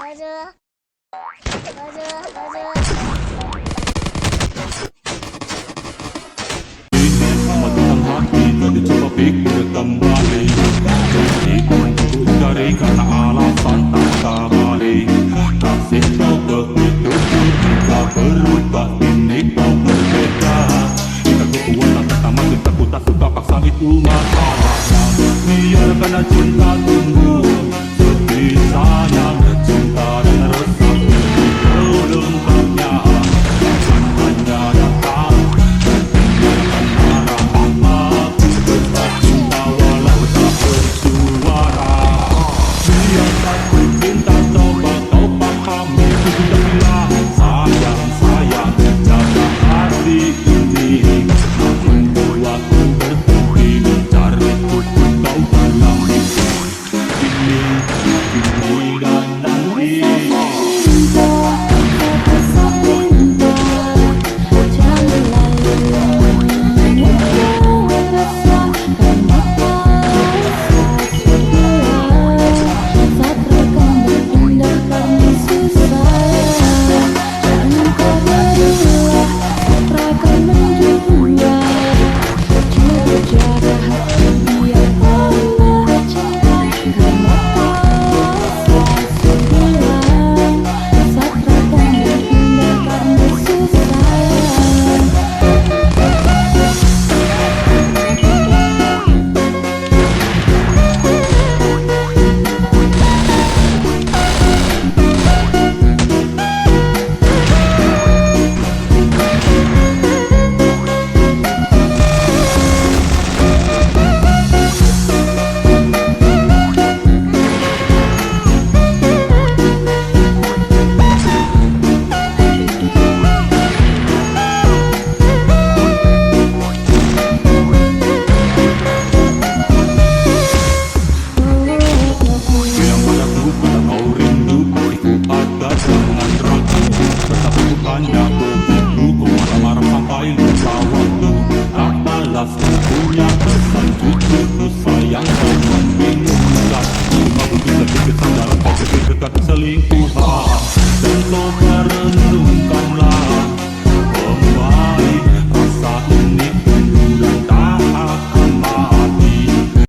aduh, aduh, aduh. Matang hati tadi coba pikir kembali. Jadi untuk cari karena alasan tak kembali. Kasih kau begitu kita berubah, ini kau berbeda. Jika kekuatan pertama kita ku tak suka paksa, itu masalahnya. Biarkan cinta tumbuh sepi sayang, cinta dan resah belengkapnya. Cintanya datang dan tinggalkan marah. Aku tetap cinta walau tak bersuara. Biarkan ku cinta, coba kau pahami. Ku sudah bilang sayang, sayang, jaga hati ini. Namun buatku berhenti mencari kutub kau dalam ini dan nanti. Hanya begitu, kau marah-marah sampai lupa waktu. Tak balas punya pesan cucuku sayang, kau membingungkan. Cuma begitu lebih kesadaran kau pikir dekat selingkuhan. Dan kau merenungkan